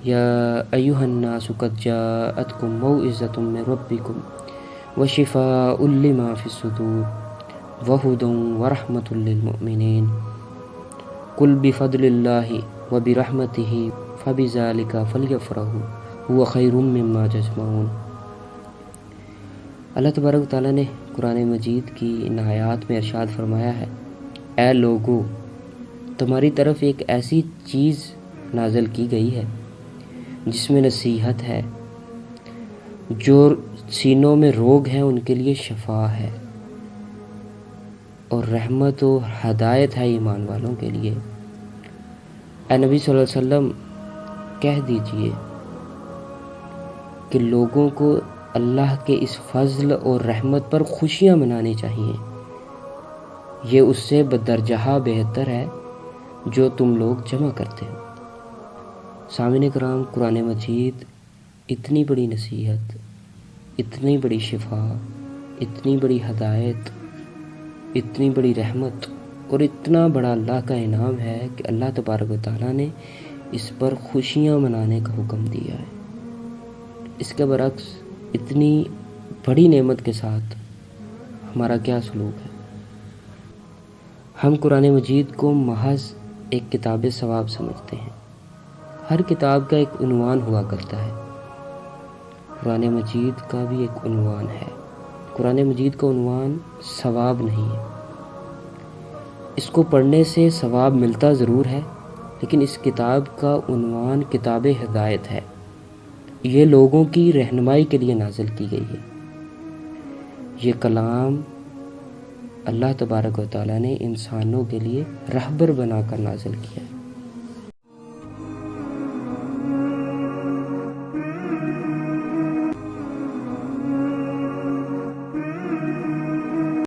یا ایھا الناس قد جاءتکم موعظۃ من ربکم وشفاء لما فی الصدور وہدی ورحمۃ للمؤمنین قل بفضل اللہ وبرحمتہ فبذلک فلیفرحوا هو خیر مما یجمعون۔ اللہ تبارک و تعالیٰ نے قرآن مجید کی ان آیات میں ارشاد فرمایا ہے، اے لوگو، تمہاری طرف ایک ایسی چیز نازل کی گئی ہے جس میں نصیحت ہے، جو سینوں میں روگ ہیں ان کے لیے شفا ہے، اور رحمت و ہدایت ہے ایمان والوں کے لیے۔ اے نبی صلی اللہ علیہ وسلم، کہہ دیجئے کہ لوگوں کو اللہ کے اس فضل اور رحمت پر خوشیاں منانی چاہیے، یہ اس سے بدرجہ بہتر ہے جو تم لوگ جمع کرتے ہو۔ سامعین کرام، قرآن مجید اتنی بڑی نصیحت، اتنی بڑی شفا، اتنی بڑی ہدایت، اتنی بڑی رحمت اور اتنا بڑا اللہ کا انعام ہے کہ اللہ تبارک و تعالیٰ نے اس پر خوشیاں منانے کا حکم دیا ہے۔ اس کے برعکس اتنی بڑی نعمت کے ساتھ ہمارا کیا سلوک ہے؟ ہم قرآن مجید کو محض ایک کتاب ثواب سمجھتے ہیں۔ ہر کتاب کا ایک عنوان ہوا کرتا ہے، قرآن مجید کا بھی ایک عنوان ہے۔ قرآن مجید کا عنوان ثواب نہیں ہے۔ اس کو پڑھنے سے ثواب ملتا ضرور ہے، لیکن اس کتاب کا عنوان کتاب ہدایت ہے۔ یہ لوگوں کی رہنمائی کے لیے نازل کی گئی ہے۔ یہ کلام اللہ تبارک و تعالیٰ نے انسانوں کے لیے رہبر بنا کر نازل کیا ہے۔